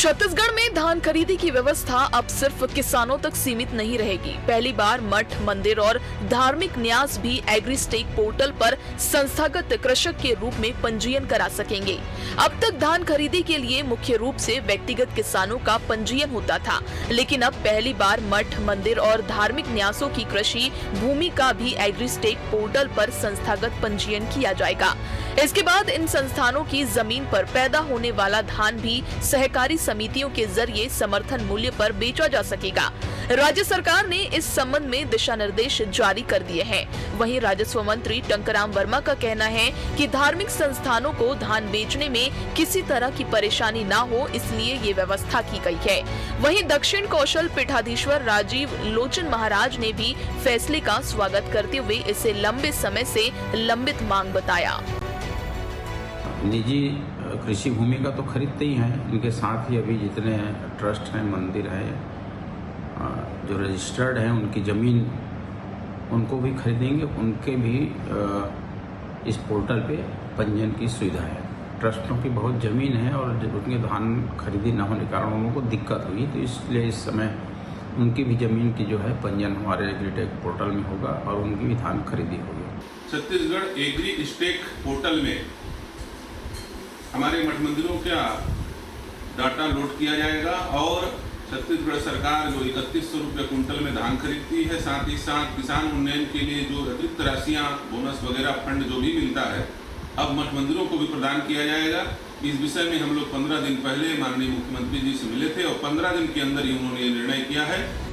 छत्तीसगढ़ में धान खरीदी की व्यवस्था अब सिर्फ किसानों तक सीमित नहीं रहेगी। पहली बार मठ, मंदिर और धार्मिक न्यास भी एग्रीस्टेक पोर्टल पर संस्थागत कृषक के रूप में पंजीयन करा सकेंगे। अब तक धान खरीदी के लिए मुख्य रूप से व्यक्तिगत किसानों का पंजीयन होता था, लेकिन अब पहली बार मठ, मंदिर और धार्मिक न्यासों की कृषि भूमि का भी एग्रीस्टेक पोर्टल पर संस्थागत पंजीयन किया जाएगा। इसके बाद इन संस्थानों की जमीन पर पैदा होने वाला धान भी सहकारी समितियों के जरिए समर्थन मूल्य पर बेचा जा सकेगा। राज्य सरकार ने इस संबंध में दिशा निर्देश जारी कर दिए हैं। वहीं राजस्व मंत्री टंकराम वर्मा का कहना है कि धार्मिक संस्थानों को धान बेचने में किसी तरह की परेशानी न हो, इसलिए ये व्यवस्था की गई है। वहीं दक्षिण कौशल पीठाधीश्वर राजीव लोचन महाराज ने भी फैसले का स्वागत करते हुए इसे लंबे समय से लंबित मांग बताया। निजी कृषि भूमि का तो खरीदते ही हैं, इनके साथ ही अभी जितने ट्रस्ट हैं, मंदिर हैं, जो रजिस्टर्ड हैं, उनकी ज़मीन उनको भी खरीदेंगे। उनके भी इस पोर्टल पे पंजीयन की सुविधा है। ट्रस्टों की बहुत ज़मीन है और उनके धान खरीदी न होने के कारण उनको दिक्कत हुई, तो इसलिए इस समय उनकी भी ज़मीन की जो है पंजीयन हमारे एग्रीटेक पोर्टल में होगा और उनकी भी धान खरीदी होगी। छत्तीसगढ़ एग्री स्टेक पोर्टल में हमारे मठ मंदिरों का डाटा लोड किया जाएगा और छत्तीसगढ़ सरकार जो 3100 रुपये कुंटल में धान खरीदती है, साथ ही साथ किसान उन्नयन के लिए जो अतिरिक्त राशियाँ, बोनस वगैरह फंड जो भी मिलता है, अब मठ मंदिरों को भी प्रदान किया जाएगा। इस विषय में हम लोग 15 दिन पहले माननीय मुख्यमंत्री जी से मिले थे और 15 दिन के अंदर ही उन्होंने ये निर्णय किया है।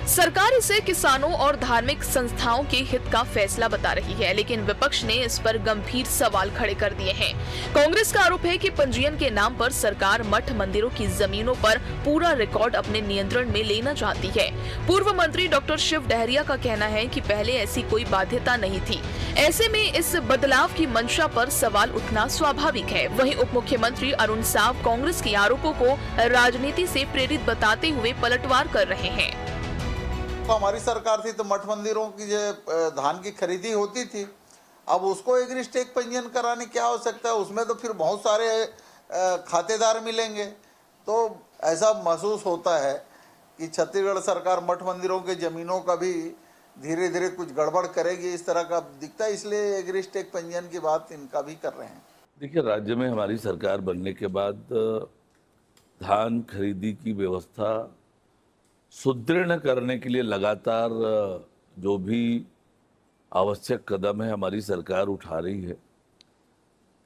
सरकार इसे किसानों और धार्मिक संस्थाओं के हित का फैसला बता रही है, लेकिन विपक्ष ने इस पर गंभीर सवाल खड़े कर दिए हैं। कांग्रेस का आरोप है कि पंजीयन के नाम पर सरकार मठ मंदिरों की जमीनों पर पूरा रिकॉर्ड अपने नियंत्रण में लेना चाहती है। पूर्व मंत्री डॉक्टर शिव डहरिया का कहना है कि पहले ऐसी कोई बाध्यता नहीं थी, ऐसे में इस बदलाव की मंशा पर सवाल उठना स्वाभाविक है। वहीं उप मुख्यमंत्री अरुण साव कांग्रेस के आरोपों को राजनीति से प्रेरित बताते हुए पलटवार कर रहे हैं। तो हमारी सरकार थी तो मठ मंदिरों की जो धान की खरीदी होती थी, अब उसको एग्रीस्टेक पंजीयन कराने की क्या आवश्यकता है? उसमें तो फिर बहुत सारे खातेदार मिलेंगे। तो ऐसा महसूस होता है कि छत्तीसगढ़ सरकार मठ मंदिरों के ज़मीनों का भी धीरे धीरे कुछ गड़बड़ करेगी, इस तरह का दिखता है, इसलिए एग्रीस्टेक पंजीयन की बात इनका भी कर रहे हैं। देखिए, राज्य में हमारी सरकार बनने के बाद धान खरीदी की व्यवस्था सुदृढ़ करने के लिए लगातार जो भी आवश्यक कदम है हमारी सरकार उठा रही है।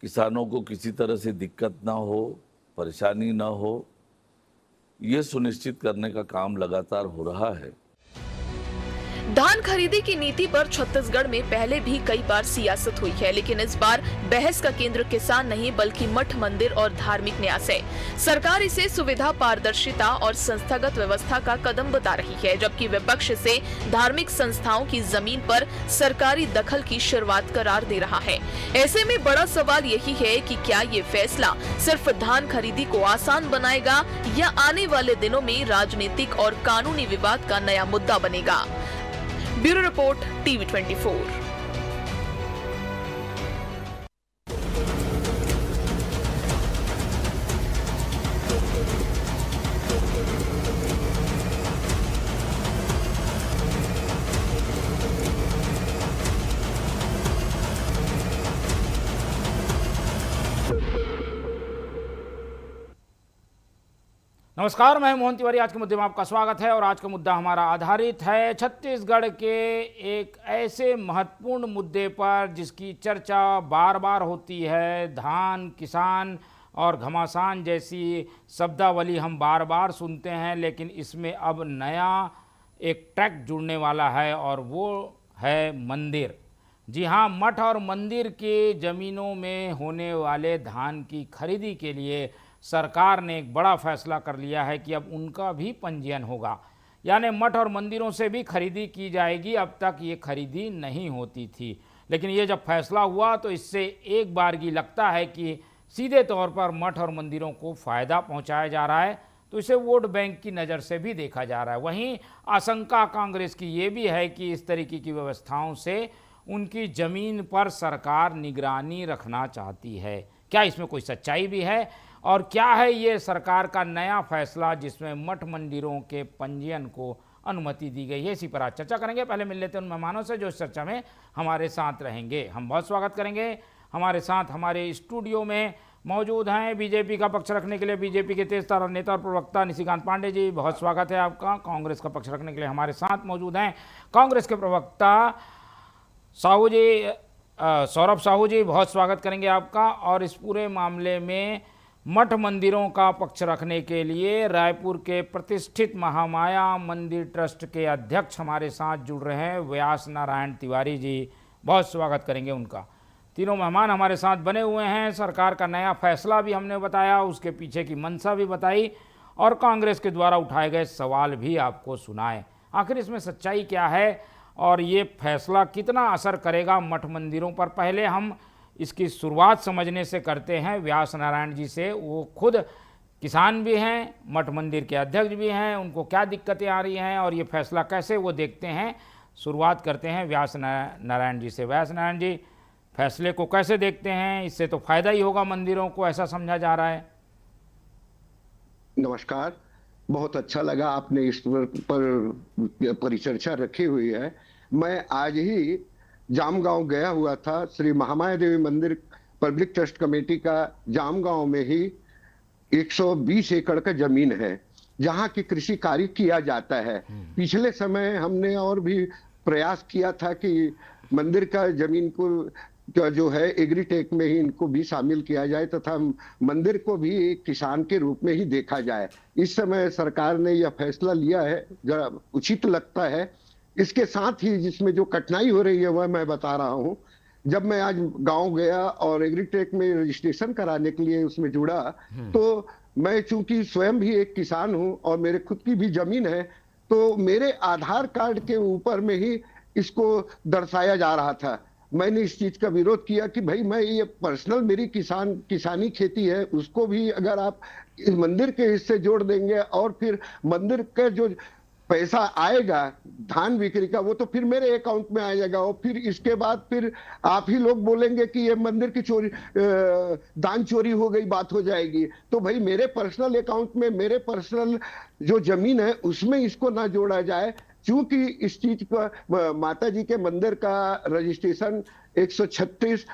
किसानों को किसी तरह से दिक्कत ना हो, परेशानी ना हो, ये सुनिश्चित करने का काम लगातार हो रहा है। धान खरीदी की नीति पर छत्तीसगढ़ में पहले भी कई बार सियासत हुई है, लेकिन इस बार बहस का केंद्र किसान नहीं बल्कि मठ, मंदिर और धार्मिक न्यास है। सरकार इसे सुविधा, पारदर्शिता और संस्थागत व्यवस्था का कदम बता रही है, जबकि विपक्ष इसे धार्मिक संस्थाओं की जमीन पर सरकारी दखल की शुरुआत करार दे रहा है। ऐसे में बड़ा सवाल यही है कि क्या ये फैसला सिर्फ धान खरीदी को आसान बनाएगा या आने वाले दिनों में राजनीतिक और कानूनी विवाद का नया मुद्दा बनेगा। Bureau report, TV 24। नमस्कार, मैं मोहन तिवारी। आज के मुद्दे में आपका स्वागत है और आज का मुद्दा हमारा आधारित है छत्तीसगढ़ के एक ऐसे महत्वपूर्ण मुद्दे पर जिसकी चर्चा बार बार होती है। धान, किसान और घमासान जैसी शब्दावली हम बार बार सुनते हैं, लेकिन इसमें अब नया एक ट्रैक जुड़ने वाला है और वो है मंदिर। जी हाँ, मठ और मंदिर के ज़मीनों में होने वाले धान की खरीदी के लिए सरकार ने एक बड़ा फैसला कर लिया है कि अब उनका भी पंजीयन होगा, यानी मठ और मंदिरों से भी खरीदी की जाएगी। अब तक ये खरीदी नहीं होती थी, लेकिन ये जब फैसला हुआ तो इससे एक बारगी लगता है कि सीधे तौर पर मठ और मंदिरों को फ़ायदा पहुंचाया जा रहा है, तो इसे वोट बैंक की नज़र से भी देखा जा रहा है। वहीं आशंका कांग्रेस की ये भी है कि इस तरीके की व्यवस्थाओं से उनकी ज़मीन पर सरकार निगरानी रखना चाहती है। क्या इसमें कोई सच्चाई भी है? और क्या है ये सरकार का नया फैसला जिसमें मठ मंदिरों के पंजीयन को अनुमति दी गई है, इसी पर आज चर्चा करेंगे। पहले मिल लेते हैं उन मेहमानों से जो इस चर्चा में हमारे साथ रहेंगे। हम बहुत स्वागत करेंगे। हमारे साथ हमारे स्टूडियो में मौजूद हैं बीजेपी का पक्ष रखने के लिए बीजेपी के तेज तर्रार नेता और प्रवक्ता निशिकांत पांडे जी, बहुत स्वागत है आपका। कांग्रेस का पक्ष रखने के लिए हमारे साथ मौजूद हैं कांग्रेस के प्रवक्ता साहू जी, सौरभ साहू जी, बहुत स्वागत करेंगे आपका। और इस पूरे मामले में मठ मंदिरों का पक्ष रखने के लिए रायपुर के प्रतिष्ठित महामाया मंदिर ट्रस्ट के अध्यक्ष हमारे साथ जुड़ रहे हैं व्यास नारायण तिवारी जी, बहुत स्वागत करेंगे उनका। तीनों मेहमान हमारे साथ बने हुए हैं। सरकार का नया फैसला भी हमने बताया, उसके पीछे की मंशा भी बताई और कांग्रेस के द्वारा उठाए गए सवाल भी आपको सुनाए। आखिर इसमें सच्चाई क्या है और ये फैसला कितना असर करेगा मठ मंदिरों पर, पहले हम इसकी शुरुआत समझने से करते हैं व्यास नारायण जी से। वो खुद किसान भी हैं, मठ मंदिर के अध्यक्ष भी हैं, उनको क्या दिक्कतें आ रही हैं और ये फैसला कैसे वो देखते हैं। शुरुआत करते हैं व्यास नारायण जी से। व्यास नारायण जी, फैसले को कैसे देखते हैं? इससे तो फायदा ही होगा मंदिरों को, ऐसा समझा जा रहा है। नमस्कार, बहुत अच्छा लगा आपने इस पर परिचर्चा रखी हुई है। मैं आज ही जामगांव गया हुआ था। श्री महामाया देवी मंदिर पब्लिक ट्रस्ट कमेटी का जामगांव में ही 120 एकड़ का जमीन है जहां की कृषि कार्य किया जाता है। पिछले समय हमने और भी प्रयास किया था कि मंदिर का जमीन को जो है एग्रीटेक में ही इनको भी शामिल किया जाए तथा मंदिर को भी एक किसान के रूप में ही देखा जाए। इस समय सरकार ने यह फैसला लिया है, जरा उचित लगता है। इसके साथ ही जिसमें जो कठिनाई हो रही है वह मैं बता रहा हूं। जब मैं आज गांव गया और एग्रीटेक में रजिस्ट्रेशन कराने के लिए उसमें जुड़ा, तो मैं चूंकि स्वयं भी एक किसान हूं और मेरे खुद की भी जमीन है, तो मेरे आधार कार्ड के ऊपर में ही इसको दर्शाया जा रहा था। मैंने इस चीज का विरोध किया कि भाई मैं ये पर्सनल मेरी किसानी खेती है, उसको भी अगर आप इस मंदिर के हिस्से जोड़ देंगे और फिर मंदिर का जो पैसा आएगा धान बिक्री का वो तो फिर मेरे अकाउंट में आ जाएगा और फिर इसके बाद फिर आप ही लोग बोलेंगे कि ये मंदिर की चोरी दान चोरी हो गई, बात हो जाएगी। तो भाई मेरे पर्सनल अकाउंट में मेरे पर्सनल जो जमीन है उसमें इसको ना जोड़ा जाए, क्योंकि इस चीज का माता जी के मंदिर का रजिस्ट्रेशन 136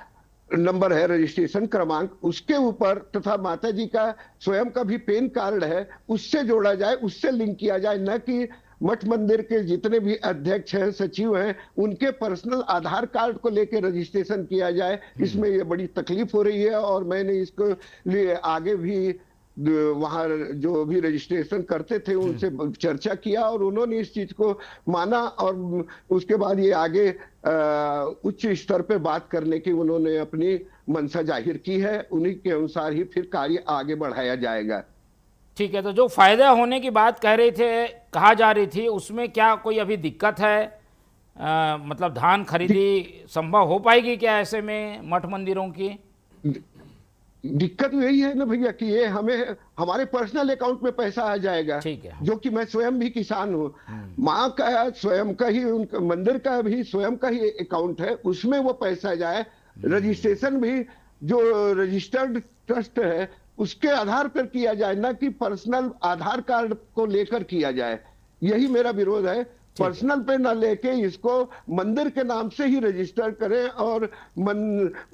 नंबर है, रजिस्ट्रेशन क्रमांक उसके ऊपर, तथा माता जी का स्वयं का भी पैन कार्ड है, उससे जोड़ा जाए, उससे लिंक किया जाए, न कि मठ मंदिर के जितने भी अध्यक्ष हैं, सचिव हैं, उनके पर्सनल आधार कार्ड को लेकर रजिस्ट्रेशन किया जाए। इसमें ये बड़ी तकलीफ हो रही है और मैंने इसको लिए आगे भी वहां जो भी रजिस्ट्रेशन करते थे उनसे चर्चा किया और उन्होंने इस चीज को माना और उसके बाद ये आगे उच्च स्तर पे बात करने की उन्होंने अपनी मंशा जाहिर की है। उन्हीं के अनुसार ही फिर कार्य आगे बढ़ाया जाएगा। ठीक है, तो जो फायदा होने की बात कहा जा रही थी, उसमें क्या कोई अभी दिक्कत है? मतलब धान खरीदी संभव हो पाएगी क्या ऐसे में मठ मंदिरों की? दिक्कत यही है ना भैया कि ये हमें हमारे पर्सनल अकाउंट में पैसा आ जाएगा। ठीक है, जो कि मैं स्वयं भी किसान हूँ, माँ का स्वयं का ही उनका मंदिर का भी स्वयं का ही अकाउंट है, उसमें वो पैसा जाए। रजिस्ट्रेशन भी जो रजिस्टर्ड ट्रस्ट है उसके आधार पर किया जाए, ना कि पर्सनल आधार कार्ड को लेकर किया जाए। यही मेरा विरोध है। पर्सनल पे ना लेके इसको मंदिर के नाम से ही रजिस्टर करें और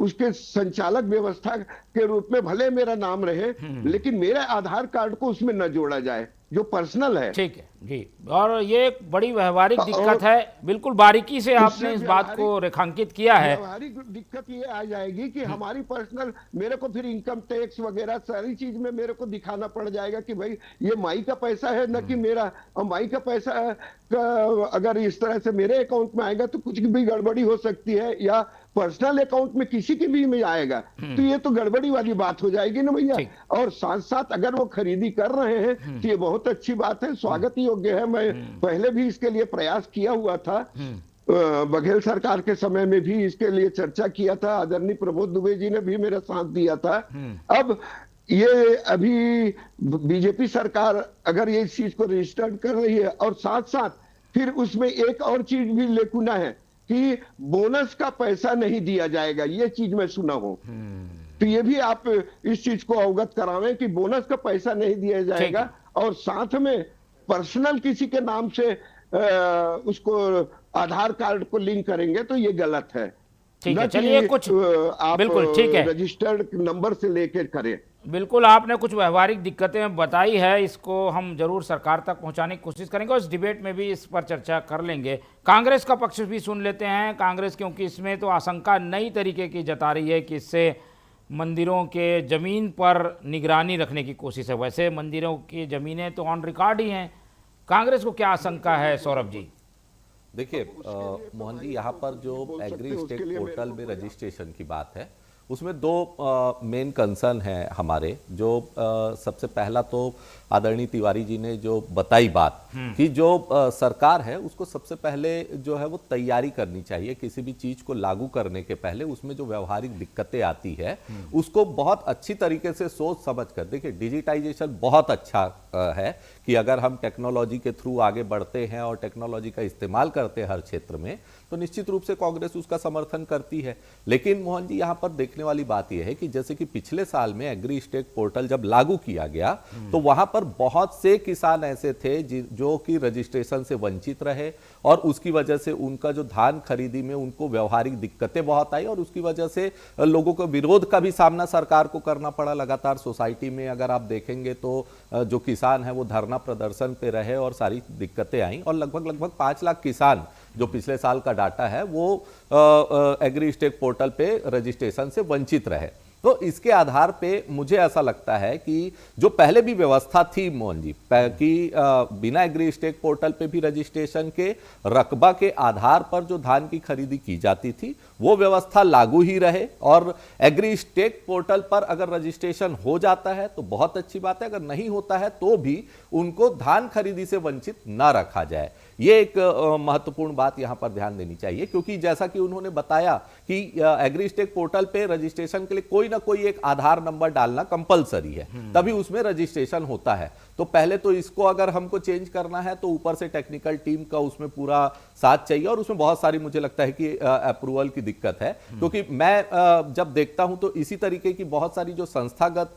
उसके संचालक व्यवस्था के रूप में भले मेरा नाम रहे, लेकिन मेरे आधार कार्ड को उसमें न जोड़ा जाए जो पर्सनल है। ठीक है जी, और ये एक बड़ी व्यवहारिक दिक्कत है। बिल्कुल बारीकी से आपने इस बात को रेखांकित किया है। व्यवहारिक दिक्कत ये आ जाएगी कि हमारी पर्सनल, मेरे को फिर इनकम टैक्स वगैरह सारी चीज में मेरे को दिखाना पड़ जाएगा कि भाई ये माई का पैसा है, न कि मेरा। और माई का पैसा अगर इस तरह से मेरे अकाउंट में आएगा तो कुछ भी गड़बड़ी हो सकती है, या पर्सनल अकाउंट में किसी के भी में आएगा तो ये तो गड़बड़ी वाली बात हो जाएगी ना भैया। और साथ साथ अगर वो खरीदी कर रहे हैं तो ये बहुत अच्छी बात है, स्वागत योग्य है। मैं पहले भी इसके लिए प्रयास किया हुआ था, बघेल सरकार के समय में भी इसके लिए चर्चा किया था, आदरणीय प्रमोद दुबे जी ने भी मेरा साथ दिया था। अब ये अभी बीजेपी सरकार अगर ये इस चीज को रजिस्टर्ड कर रही है और साथ साथ फिर उसमें एक और चीज भी लेकुना है कि बोनस का पैसा नहीं दिया जाएगा, ये चीज मैं सुना हूं। तो ये भी आप इस चीज को अवगत करावें कि बोनस का पैसा नहीं दिया जाएगा और साथ में पर्सनल किसी के नाम से उसको आधार कार्ड को लिंक करेंगे तो ये गलत है। ठीक है, न कि, चलिए कुछ आप बिल्कुल ठीक है, रजिस्टर्ड नंबर से लेकर करें। बिल्कुल आपने कुछ व्यवहारिक दिक्कतें बताई है, इसको हम जरूर सरकार तक पहुंचाने की कोशिश करेंगे और इस डिबेट में भी इस पर चर्चा कर लेंगे। कांग्रेस का पक्ष भी सुन लेते हैं। कांग्रेस, क्योंकि इसमें तो आशंका नई तरीके की जता रही है कि इससे मंदिरों के ज़मीन पर निगरानी रखने की कोशिश है। वैसे मंदिरों की ज़मीनें तो ऑन रिकॉर्ड ही हैं। कांग्रेस को क्या आशंका है, सौरभ जी? देखिए मोहन जी, यहाँ पर जो एग्री स्टेक पोर्टल में रजिस्ट्रेशन की बात है उसमें दो मेन कंसर्न है हमारे। जो सबसे पहला तो आदरणीय तिवारी जी ने जो बताई बात कि जो सरकार है उसको सबसे पहले जो है वो तैयारी करनी चाहिए किसी भी चीज को लागू करने के पहले। उसमें जो व्यवहारिक दिक्कतें आती है उसको बहुत अच्छी तरीके से सोच समझ कर, देखिए डिजिटाइजेशन बहुत अच्छा है कि अगर हम टेक्नोलॉजी के थ्रू आगे बढ़ते हैं और टेक्नोलॉजी का इस्तेमाल करते हैं हर क्षेत्र में, तो निश्चित रूप से कांग्रेस उसका समर्थन करती है। लेकिन मोहन जी, यहाँ पर देखने वाली बात यह है कि जैसे कि पिछले साल में एग्री स्टेक पोर्टल जब लागू किया गया तो वहां पर बहुत से किसान ऐसे थे जो कि रजिस्ट्रेशन से वंचित रहे और उसकी वजह से उनका जो धान खरीदी में उनको व्यवहारिक दिक्कतें बहुत आई और उसकी वजह से लोगों को विरोध का भी सामना सरकार को करना पड़ा। लगातार सोसाइटी में अगर आप देखेंगे तो जो किसान है वो धरना प्रदर्शन पे रहे और सारी दिक्कतें आई और लगभग 5 लाख किसान, जो पिछले साल का डाटा है, वो एग्री स्टेक पोर्टल पे रजिस्ट्रेशन से वंचित रहे। तो इसके आधार पे मुझे ऐसा लगता है कि जो पहले भी व्यवस्था थी मोहन जी कि बिना एग्री स्टेक पोर्टल पे भी रजिस्ट्रेशन के रकबा के आधार पर जो धान की खरीदी की जाती थी वो व्यवस्था लागू ही रहे और एग्री स्टेक पोर्टल पर अगर रजिस्ट्रेशन हो जाता है तो बहुत अच्छी बात है, अगर नहीं होता है तो भी उनको धान खरीदी से वंचित ना रखा जाए। ये एक महत्वपूर्ण बात यहां पर ध्यान देनी चाहिए, क्योंकि जैसा कि उन्होंने बताया कि एग्री स्टेक पोर्टल पे रजिस्ट्रेशन के लिए कोई ना कोई एक आधार नंबर डालना कंपलसरी है, तभी उसमें रजिस्ट्रेशन होता है। तो पहले तो इसको अगर हमको चेंज करना है तो ऊपर से टेक्निकल टीम का उसमें पूरा साथ चाहिए और उसमें बहुत सारी मुझे लगता है कि अप्रूवल की दिक्कत है। क्योंकि मैं जब देखता हूं तो इसी तरीके की बहुत सारी जो संस्थागत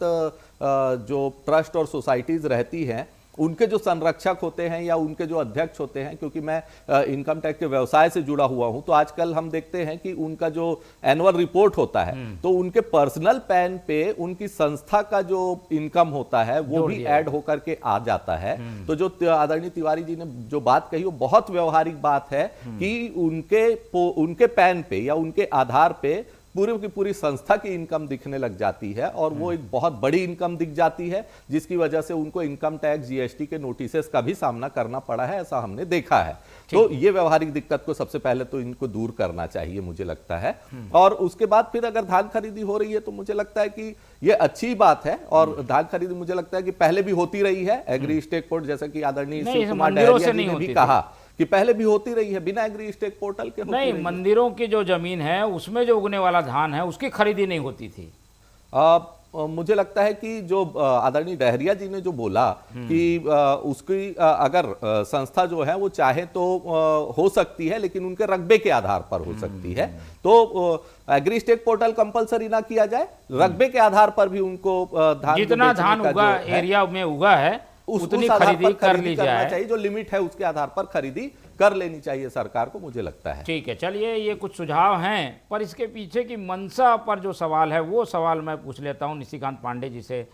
जो ट्रस्ट और सोसाइटीज रहती हैं उनके जो संरक्षक होते हैं या उनके जो अध्यक्ष होते हैं, क्योंकि मैं इनकम टैक्स के व्यवसाय से जुड़ा हुआ हूं, तो आजकल हम देखते हैं कि उनका जो एनुअल रिपोर्ट होता है तो उनके पर्सनल पैन पे उनकी संस्था का जो इनकम होता है वो भी ऐड होकर के आ जाता है। तो जो आदरणीय तिवारी जी ने जो बात कही वो बहुत व्यवहारिक बात है कि उनके पैन पे या उनके आधार पे पूरी की पूरी संस्था की इनकम दिखने लग जाती है और वो एक बहुत बड़ी इनकम दिख जाती है, जिसकी वजह से उनको इनकम टैक्स जीएसटी के नोटिसेस का भी सामना करना पड़ा है, ऐसा हमने देखा है। तो ये व्यवहारिक दिक्कत को सबसे पहले तो इनको दूर करना चाहिए मुझे लगता है। और उसके बाद फिर अगर धान खरीदी हो रही है तो मुझे लगता है कि ये अच्छी बात है और धान खरीदी मुझे लगता है कि पहले भी होती रही है। एग्री स्टेक पोर्टल, जैसा कि आदरणीय शिव कुमार डहरिया जी ने भी कहा कि पहले भी होती रही है बिना एग्री स्टेक पोर्टल के। नहीं, मंदिरों की जो जमीन है उसमें जो उगने वाला धान है उसकी खरीदी नहीं होती थी। मुझे लगता है कि जो आदरणीय डहरिया जी ने जो बोला कि उसकी अगर संस्था जो है वो चाहे तो हो सकती है, लेकिन उनके रकबे के आधार पर हो सकती है। तो एग्री स्टेक पोर्टल कंपलसरी ना किया जाए, रकबे के आधार पर भी उनको धान, जितना धान उगा एरिया में उगा है उतनी खरीदी कर ली जाए चाहिए, जो लिमिट है उसके आधार पर खरीदी कर लेनी चाहिए सरकार को, मुझे लगता है। ठीक है, चलिए ये कुछ सुझाव हैं, पर इसके पीछे की मंशा पर जो सवाल है वो सवाल मैं पूछ लेता हूं निशिकांत पांडे जी से।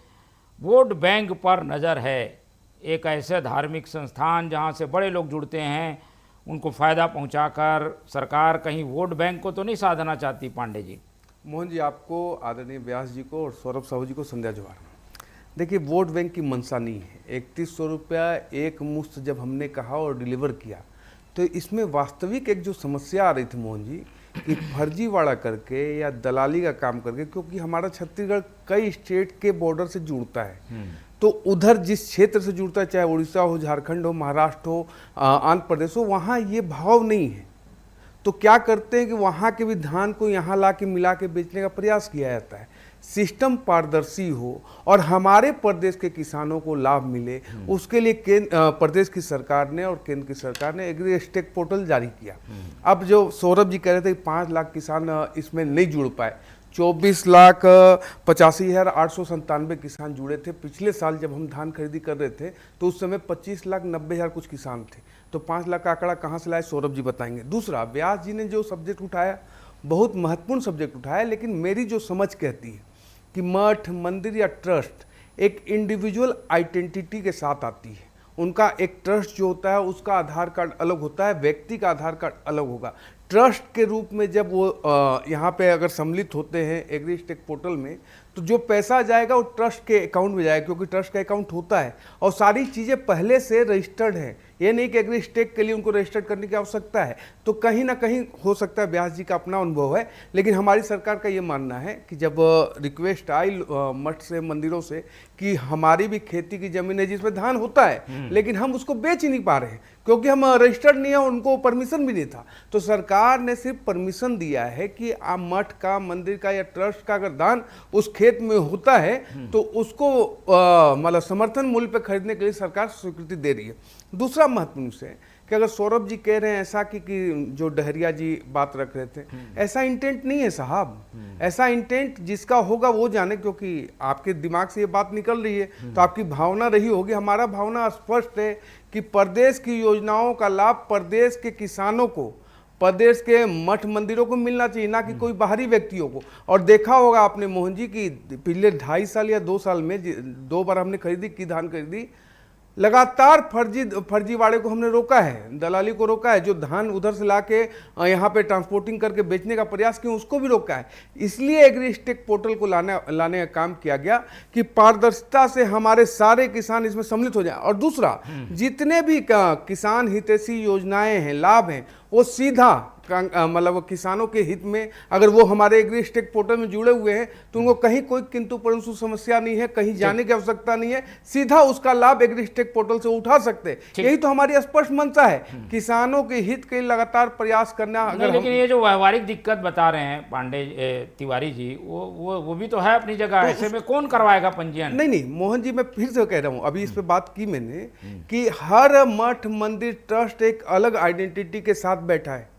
वोट बैंक पर नज़र है, एक ऐसे धार्मिक संस्थान जहां से बड़े लोग जुड़ते हैं, उनको फ़ायदा पहुंचाकर सरकार कहीं वोट बैंक को तो नहीं साधना चाहती? पांडे जी। मोहन जी, आपको, आदरणीय व्यास जी को और सौरभ साहू जी को संध्या जोहार। देखिए, वोट बैंक की मंशा नहीं है। 3100 रुपया एक मुश्त जब हमने कहा और डिलीवर किया तो इसमें वास्तविक एक जो समस्या आ रही थी मोहन जी कि फर्जीवाड़ा करके या दलाली का काम करके, क्योंकि हमारा छत्तीसगढ़ कई स्टेट के बॉर्डर से जुड़ता है, तो उधर जिस क्षेत्र से जुड़ता है, चाहे उड़ीसा हो, झारखंड हो, महाराष्ट्र हो, आंध्र प्रदेश हो, वहाँ ये भाव नहीं है। तो क्या करते हैं कि वहाँ के भी धान को यहाँ ला के मिला के बेचने का प्रयास किया जाता है। सिस्टम पारदर्शी हो और हमारे प्रदेश के किसानों को लाभ मिले, उसके लिए प्रदेश की सरकार ने और केंद्र की सरकार ने एग्री स्टेक पोर्टल जारी किया। अब जो सौरभ जी कह रहे थे कि 5 लाख किसान इसमें नहीं जुड़ पाए, 24,85,897 किसान जुड़े थे। पिछले साल जब हम धान खरीदी कर रहे थे तो उस समय 25,90,000 कुछ किसान थे। तो 5 लाख का आंकड़ा कहाँ से लाए, सौरभ जी बताएंगे। दूसरा, व्यास जी ने जो सब्जेक्ट उठाया बहुत महत्वपूर्ण सब्जेक्ट उठाया, लेकिन मेरी जो समझ कहती है कि मठ, मंदिर या ट्रस्ट एक इंडिविजुअल आइडेंटिटी के साथ आती है। उनका एक ट्रस्ट जो होता है उसका आधार कार्ड अलग होता है, व्यक्ति का आधार कार्ड अलग होगा। ट्रस्ट के रूप में जब वो यहाँ पे अगर सम्मिलित होते हैं एग्रीस्टेक पोर्टल में, तो जो पैसा जाएगा वो ट्रस्ट के अकाउंट में जाएगा, क्योंकि ट्रस्ट का अकाउंट होता है और सारी चीज़ें पहले से रजिस्टर्ड हैं। ये नहीं कि एग्रीस्टेक के लिए उनको रजिस्टर्ड करने की आवश्यकता है। तो कहीं ना कहीं हो सकता है व्यास जी का अपना अनुभव है, लेकिन हमारी सरकार का ये मानना है कि जब रिक्वेस्ट आई मठ से, मंदिरों से कि हमारी भी खेती की जमीन है जिसमें धान होता है, लेकिन हम उसको बेच ही नहीं पा रहे हैं क्योंकि हम रजिस्टर्ड नहीं है, उनको परमिशन भी नहीं था। तो सरकार ने सिर्फ परमिशन दिया है कि आप मठ का, मंदिर का या ट्रस्ट का अगर दान उस खेत में होता है तो उसको मतलब समर्थन मूल्य पे खरीदने के लिए सरकार स्वीकृति दे रही है। दूसरा महत्वपूर्ण विषय कि अगर सौरभ जी कह रहे हैं ऐसा कि जो डहरिया जी बात रख रहे थे, ऐसा इंटेंट नहीं है साहब। ऐसा इंटेंट जिसका होगा वो जाने, क्योंकि आपके दिमाग से ये बात निकल रही है तो आपकी भावना रही होगी। हमारा भावना स्पष्ट है कि प्रदेश की योजनाओं का लाभ प्रदेश के किसानों को, प्रदेश के मठ मंदिरों को मिलना चाहिए, ना कि कोई बाहरी व्यक्तियों को। और देखा होगा आपने मोहन जी की पिछले 2.5 साल या 2 साल में 2 बार हमने धान खरीदी, लगातार फर्जीवाड़े को हमने रोका है, दलाली को रोका है। जो धान उधर से लाके यहाँ पे ट्रांसपोर्टिंग करके बेचने का प्रयास किया उसको भी रोका है। इसलिए एग्रीस्टेक पोर्टल को लाने का काम किया गया कि पारदर्शिता से हमारे सारे किसान इसमें सम्मिलित हो जाए। और दूसरा, जितने भी किसान हितैषी योजनाएं हैं, लाभ हैं, वो सीधा मतलब किसानों के हित में, अगर वो हमारे एग्रीस्टेक पोर्टल में जुड़े हुए हैं तो उनको कहीं कोई किंतु परंतु समस्या नहीं है, कहीं जाने की आवश्यकता नहीं है, सीधा उसका लाभ एग्रीस्टेक पोर्टल से उठा सकते हैं। यही तो हमारी स्पष्ट मंशा है, किसानों के हित के लिए लगातार प्रयास करना। अगर लेकिन ये जो व्यवहारिक दिक्कत बता रहे हैं पांडे तिवारी जी, वो भी तो है अपनी जगह। ऐसे में कौन करवाएगा पंजीयन? नहीं मोहन जी, मैं फिर से कह रहा हूँ, अभी इस पे बात की मैंने कि हर मठ, मंदिर, ट्रस्ट एक अलग आइडेंटिटी के साथ बैठा है।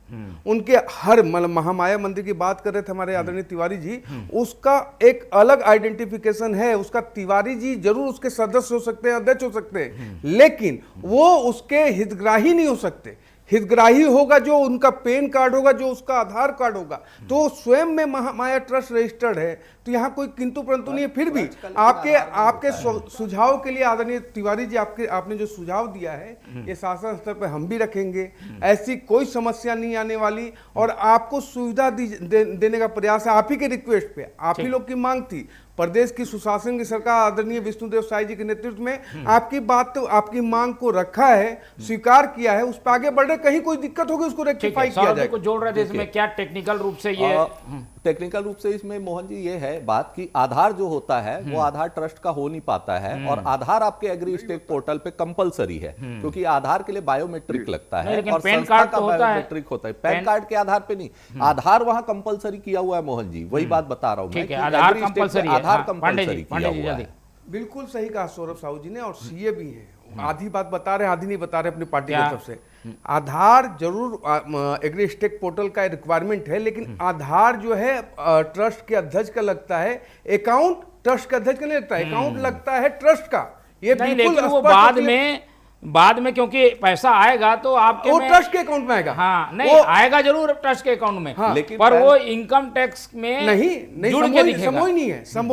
उनके हर मतलब महामाया मंदिर की बात कर रहे थे हमारे आदरणीय तिवारी जी, उसका एक अलग आइडेंटिफिकेशन है। उसका तिवारी जी जरूर उसके सदस्य हो सकते हैं, अध्यक्ष हो सकते हैं, लेकिन वो उसके हितग्राही नहीं हो सकते। हितग्राही होगा जो उनका पैन कार्ड होगा, जो उसका आधार कार्ड होगा। तो स्वयं में महामाया ट्रस्ट रजिस्टर्ड है, तो यहाँ कोई किंतु परंतु नहीं है। फिर भी आपके सुझाव के लिए आदरणीय तिवारी जी, आपने जो सुझाव दिया है ये शासन स्तर पर हम भी रखेंगे। ऐसी कोई समस्या नहीं आने वाली और आपको सुविधा देने का प्रयास है। आप ही के रिक्वेस्ट पे, आप ही लोग की मांग थी। प्रदेश की सुशासन की सरकार आदरणीय विष्णुदेव साई जी के नेतृत्व में आपकी बात, तो आपकी मांग को रखा है, स्वीकार किया है, उस पर आगे बढ़ रहे। कहीं कोई दिक्कत होगी उसको रेक्टिफाई किया जाएगा। जोड़ रहे थे इसमें क्या टेक्निकल रूप से ये टेक्निकल रूप से इसमें मोहन जी ये है बात कि आधार जो होता है वो आधार ट्रस्ट का हो नहीं पाता है, और आधार आपके एग्रीस्टेक पोर्टल पे कंपलसरी है, क्योंकि आधार के लिए बायोमेट्रिक लगता है और संस्था का बायोमेट्रिक होता है। पैन कार्ड के आधार पे नहीं, आधार वहां कंपलसरी किया हुआ है मोहन जी, वही बात बता रहा हूं मैं। आधार कंपलसरी किया हुआ है। बिल्कुल सही कहा सौरभ साहू जी ने, और सीए भी है। आधी बात बता रहे, आधी नहीं बता रहे अपनी पार्टी की तरफ से। आधार जरूर एग्रीस्टेक पोर्टल का रिक्वायरमेंट है, लेकिन आधार जो है ट्रस्ट के अध्यक्ष का लगता है, अकाउंट ट्रस्ट का अध्यक्ष का नहीं लगता, अकाउंट लगता है ट्रस्ट का। ये बिल्कुल वो बाद में क्योंकि पैसा आएगा तो आपके वो ट्रस्ट के अकाउंट में आएगा। हाँ, नहीं आएगा जरूर ट्रस्ट के अकाउंट में, हाँ, लेकिन पर वो इनकम टैक्स में नहीं जुड़ के दिखेगा। संभव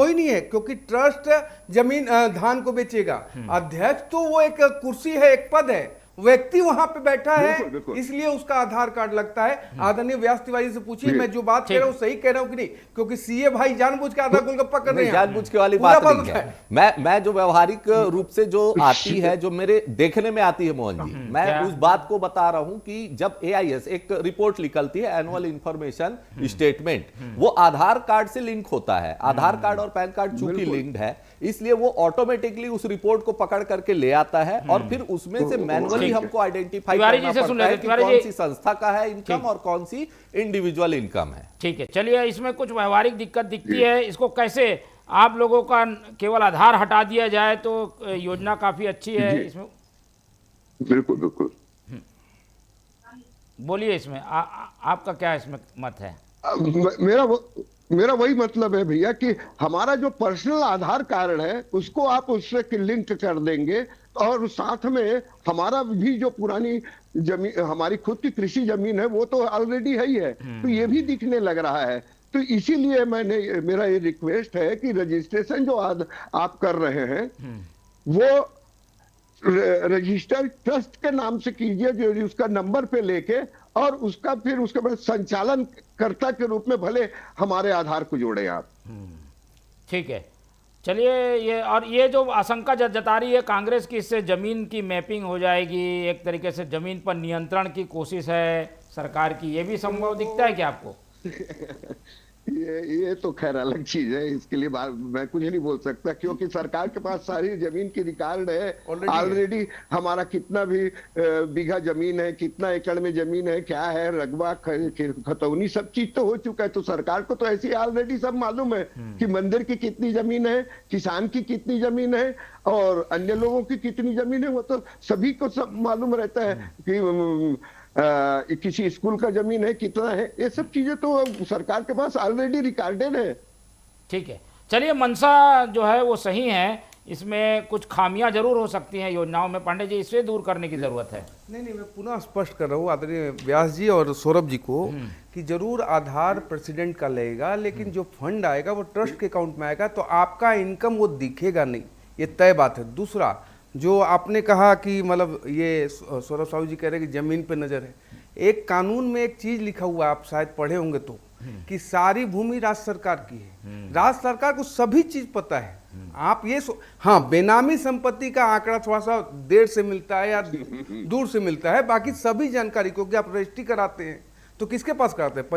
ही नहीं है, क्योंकि ट्रस्ट जमीन धान को बेचेगा। अध्यक्ष तो वो एक कुर्सी है, एक पद है, व्यक्ति वहां पे बैठा है, इसलिए उसका आधार कार्ड लगता है। आदरणीय व्यास तिवारी से पूछिए, मैं जो बात कह रहा हूँ सही कह रहा हूँ कि नहीं, क्योंकि सीए भाई जानबूझ के आधा गोलगप्पा कर रहे हैं। जानबूझ के वाली बात नहीं है। मैं जो व्यवहारिक रूप से जो आती है, जो मेरे देखने में आती है मोहन जी, मैं उस बात को बता रहा हूं कि जब AIS एक रिपोर्ट निकलती है, एनुअल इंफॉर्मेशन स्टेटमेंट, वो आधार कार्ड से लिंक होता है। आधार कार्ड और पैन कार्ड चूंकि लिंक्ड है, इसलिए वो ऑटोमेटिकली उस रिपोर्ट को पकड़ करके ले आता है और फिर उसमें से मैनुअली हमको आइडेंटिफाई करना पड़ता है कि कौन सी संस्था का है इनकम और कौन सी इंडिविजुअल इनकम है। ठीक है, चलिए इसमें कुछ व्यवहारिक दिक्कत दिखती है, इसको कैसे आप लोगों का केवल आधार हटा दिया जाए तो योजना काफी अच्छी है। इसमें बिल्कुल बोलिए, इसमें आपका क्या इसमें मत है? मेरा वही मतलब है भैया कि हमारा जो पर्सनल आधार कार्ड है उसको आप उससे लिंक कर देंगे, और साथ में हमारा भी जो पुरानी जमीन, हमारी खुद की कृषि जमीन है, वो तो ऑलरेडी है ही है, तो ये भी दिखने लग रहा है। तो इसीलिए मेरा ये रिक्वेस्ट है कि रजिस्ट्रेशन जो आप कर रहे हैं वो रजिस्टर्ड ट्रस्ट के नाम से कीजिए, जो उसका नंबर पे लेके, और उसका फिर उसके बाद संचालन कर्ता के रूप में भले हमारे आधार को जोड़े आप। ठीक है, चलिए। ये जो आशंका जता रही है कांग्रेस की, इससे जमीन की मैपिंग हो जाएगी, एक तरीके से जमीन पर नियंत्रण की कोशिश है सरकार की, ये भी संभव दिखता है क्या आपको? ये तो खैर अलग चीज है, इसके लिए मैं कुछ नहीं बोल सकता, क्योंकि सरकार के पास सारी जमीन की रिकॉर्ड है ऑलरेडी। हमारा कितना भी बीघा जमीन है, कितना एकड़ में जमीन है, क्या है रकबा, खतौनी, सब चीज तो हो चुका है। तो सरकार को तो ऐसी ऑलरेडी सब मालूम है कि मंदिर की कितनी जमीन है, किसान की कितनी जमीन है, और अन्य लोगों की कितनी जमीन है, वो तो सभी को सब मालूम रहता है कि किसी स्कूल का जमीन है कितना है। ये सब चीजें तो सरकार के पास ऑलरेडी रिकॉर्डेड है। ठीक है, चलिए। मंशा जो है वो सही है, इसमें कुछ खामियां जरूर हो सकती हैं योजनाओं में, पांडे जी इसे दूर करने की जरूरत है। नहीं, मैं पुनः स्पष्ट कर रहा हूँ आदरणीय व्यास जी और सौरभ जी को कि जरूर आधार प्रेसिडेंट का लगेगा, लेकिन जो फंड आएगा वो ट्रस्ट के अकाउंट में आएगा, तो आपका इनकम वो दिखेगा नहीं, ये तय बात है। दूसरा, जो आपने कहा कि मतलब ये सौरभ साहू जी कह रहे हैं कि जमीन पे नजर है, एक कानून में एक चीज लिखा हुआ है, आप शायद पढ़े होंगे तो, कि सारी भूमि राज्य सरकार की है, राज्य सरकार को सभी चीज पता है। आप ये हाँ, बेनामी संपत्ति का आंकड़ा थोड़ा सा देर से मिलता है या दूर से मिलता है, बाकी सभी जानकारी, क्योंकि आप रजिस्ट्री कराते हैं तो किसके पास कराते हैं?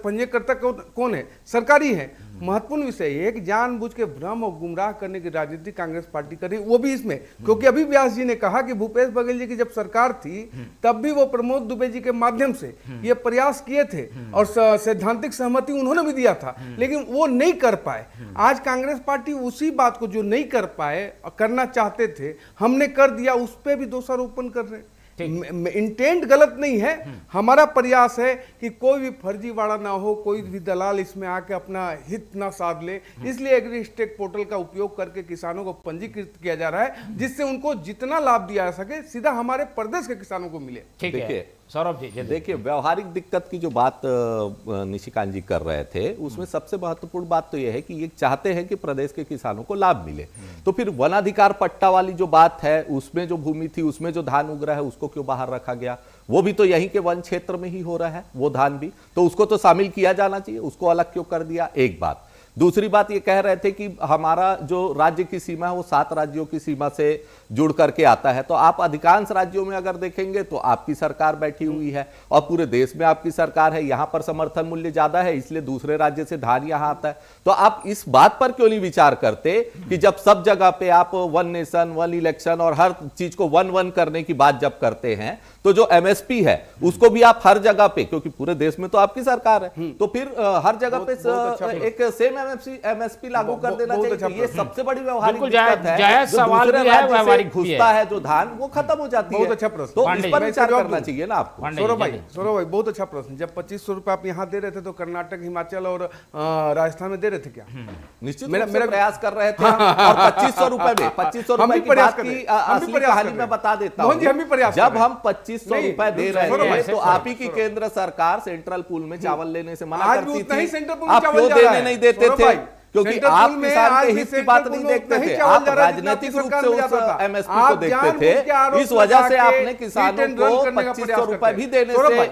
पंजीकर्ता कौन है? सरकारी है। महत्वपूर्ण विषय ये है कि जानबूझ के भ्रम और गुमराह करने की राजनीति कांग्रेस पार्टी कर रही, वो भी इसमें, क्योंकि अभी व्यास जी ने कहा कि भूपेश बघेल जी की जब सरकार थी तब भी वो प्रमोद दुबे जी के माध्यम से ये प्रयास किए थे और सैद्धांतिक सहमति उन्होंने भी दिया था, लेकिन वो नहीं कर पाए। आज कांग्रेस पार्टी उसी बात को जो नहीं कर पाए और करना चाहते थे, हमने कर दिया, उस पर भी दोषारोपण कर रहे हैं। इंटेंट गलत नहीं है, हमारा प्रयास है कि कोई भी फर्जीवाड़ा ना हो, कोई भी दलाल इसमें आके अपना हित ना साध ले, इसलिए एग्रीस्टेक पोर्टल का उपयोग करके किसानों को पंजीकृत किया जा रहा है, जिससे उनको जितना लाभ दिया जा सके सीधा हमारे प्रदेश के किसानों को मिले। ठीक है सौरभ जी, देखिए व्यवहारिक दिक्कत की जो बात निशिकांत जी कर रहे थे, उसमें सबसे महत्वपूर्ण बात तो यह है कि ये चाहते हैं कि प्रदेश के किसानों को लाभ मिले, तो फिर वनाधिकार पट्टा वाली जो बात है, उसमें जो भूमि थी, उसमें जो धान उग रहा है, उसको क्यों बाहर रखा गया? वो भी तो यहीं के वन क्षेत्र में ही हो रहा है, वो धान भी, तो उसको तो शामिल किया जाना चाहिए, उसको अलग क्यों कर दिया? एक बात। दूसरी बात ये कह रहे थे कि हमारा जो राज्य की सीमा है वो 7 राज्यों की सीमा से जुड़ करके आता है, तो आप अधिकांश राज्यों में अगर देखेंगे तो आपकी सरकार बैठी हुई है और पूरे देश में आपकी सरकार है, यहां पर समर्थन मूल्य ज्यादा है, इसलिए दूसरे राज्य से धान यहां आता है। तो आप इस बात पर क्यों नहीं विचार करते कि जब सब जगह पे आप वन नेशन वन इलेक्शन और हर चीज को वन करने की बात जब करते हैं, तो जो एमएसपी है उसको भी आप हर जगह पे, क्योंकि पूरे देश में तो आपकी सरकार है, तो फिर हर जगह पे एक सेम एमएसपी लागू कर देना चाहिए। ये सबसे बड़ी व्यवहारिक दिक्कत है, सवाल भी है, घुसता है जो धान, वो खत्म हो जाती है। बहुत अच्छा प्रश्न, तो इस पर विचार करना चाहिए ना आपको। सौरभ भाई बहुत अच्छा प्रश्न। जब 2500 रुपए आप यहाँ दे रहे थे तो कर्नाटक, हिमाचल और राजस्थान में दे रहे थे क्या? निश्चित मेरा प्रयास कर रहे थे, और 2500 रुपए में 2500 रुपए की बात की असली कहानी मैं बता देता हूँ। जब हम 2500 रुपए दे रहे हैं तो आप ही की केंद्र सरकार सेंट्रल पूल में चावल लेने से मना करती थी, आप क्यों देने नहीं देते थे? क्योंकि आप किसान के हित की बात नहीं देखते थे, आप राजनीतिक रूप से उस एमएसपी को देखते थे, इस वजह से आपने किसानों को 2500 रुपए भी देने से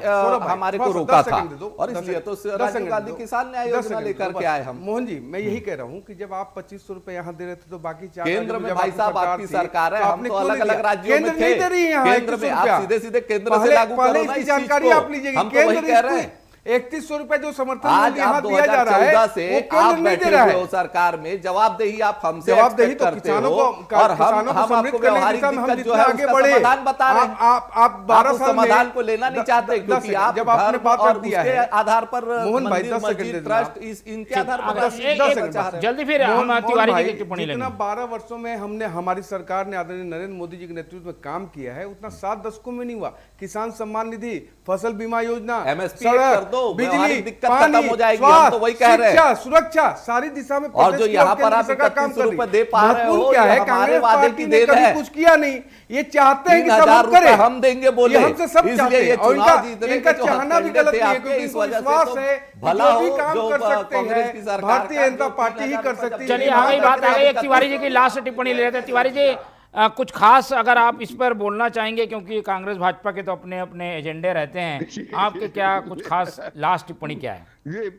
हमारे को रोका था, और इसलिए तो राजीव गांधी किसान न्याय योजना लेकर के आए हम। मोहन जी, मैं यही कह रहा हूँ कि जब आप 2500 रुपए यहाँ दे रहे थे तो बाकी केंद्र में भाई साहब आपकी सरकार है, हम तो अलग अलग राज्यों में थे, केंद्र में आप सीधे सीधे केंद्र से लागू करो ना इस जानकारी आप लीजिए। हम तो वही कह रहे हैं, 3100 रुपए जो समर्थन आज यहाँ आप दिया जा रहा है, 2014 से आप बैठे हुए हो सरकार में, जवाबदेही आप हमसे जवाबदेही तो करते किसानों हो, को, और हम आपको व्यवहारिक दिक्कत जो है उसका समाधान बता रहे हैं। आप 12 साल समाधान को लेना नहीं चाहते, क्योंकि आप जब आपने बात कर दिया है आधार पर मोहन भाई 10 मस्जिद ट्रस्ट इनके आधार पर जल्दी फिर हम तिवारी जी की टिप्पणी लेंगे। जितना 12 वर्षों में हमने, हमारी सरकार ने आदरणीय नरेंद्र मोदी जी के नेतृत्व में काम किया है, उतना 7 दशकों में नहीं हुआ। किसान सम्मान निधि, फसल बीमा योजना, एमएसपी कर दो, तो बिजली, व्यवहारिक दिक्कत पानी, खत्म हो जाएगी, हम तो वही कह रहे हैं। शिक्षा, सुरक्षा, सारी दिशा में और जो प्रदेश की यहाँ पर केंद्र आप सरकार काम 31 कर रही रुपए दे पा रहे हो, महत्वपूर्ण क्या ये है, हमारे कांग्रेस वादे पार्टी की ने देन कभी है। कुछ किया नहीं, ये चाहते हैं कि सब 3,000 लोग करें, रुपए हम देंगे बोले, ये हमसे सब इसलिए चाहते ये हैं और चुनाव जीतने इनका के जो चाहना भी हथकंडे गलत थे नहीं है, आपके, क्योंकि इस इनको वजह से विश्वास तो है भला जो भी हो काम जो कर सकते कांग्रेस हैं की सरकार भारतीय का जनता जो पार्टी ही 3,000 कर रुपए सकती है। चलिए आ गई बात आ गई एक तिवारी जी की लास्ट टिप्पणी ले लेते हैं। तिवारी जी कुछ खास अगर आप इस पर बोलना चाहेंगे, क्योंकि कांग्रेस भाजपा के तो अपने अपने एजेंडे रहते हैं, आपके क्या कुछ खास लास्ट टिप्पणी क्या है? ये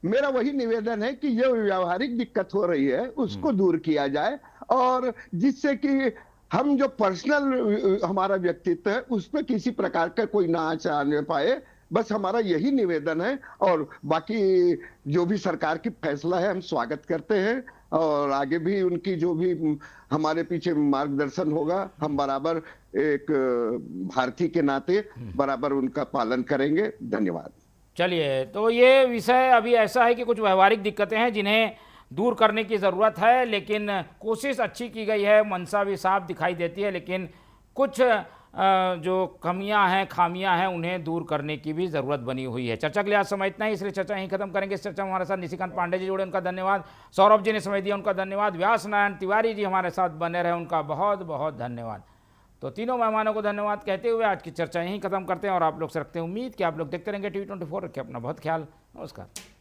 मेरा वही निवेदन है कि ये व्यावहारिक दिक्कत हो रही है उसको दूर किया जाए, और जिससे कि हम जो पर्सनल हमारा व्यक्तित्व है उस पर किसी प्रकार का कोई ना आने पाए, बस हमारा यही निवेदन है। और बाकी जो भी सरकार की फैसला है हम स्वागत करते हैं, और आगे भी उनकी जो भी हमारे पीछे मार्गदर्शन होगा हम बराबर एक भारतीय के नाते बराबर उनका पालन करेंगे। धन्यवाद। चलिए, तो ये विषय अभी ऐसा है कि कुछ व्यवहारिक दिक्कतें हैं जिन्हें दूर करने की ज़रूरत है, लेकिन कोशिश अच्छी की गई है, मंशा भी साफ दिखाई देती है, लेकिन कुछ जो कमियां हैं, खामियां हैं, उन्हें दूर करने की भी ज़रूरत बनी हुई है। चर्चा के लिए आज समय इतना ही, इसलिए चर्चा यहीं खत्म करेंगे। इस चर्चा में हमारे साथ निशिकांत पांडे जी जुड़े, उनका धन्यवाद। सौरभ जी ने समय दिया, उनका धन्यवाद। व्यास नारायण तिवारी जी हमारे साथ बने रहे, उनका बहुत बहुत धन्यवाद। तो तीनों मेहमानों को धन्यवाद कहते हुए आज की चर्चा यहीं खत्म करते हैं, और आप लोग से रखते हैं उम्मीद कि आप लोग देखते रहेंगे TV24। रखें अपना बहुत ख्याल। नमस्कार।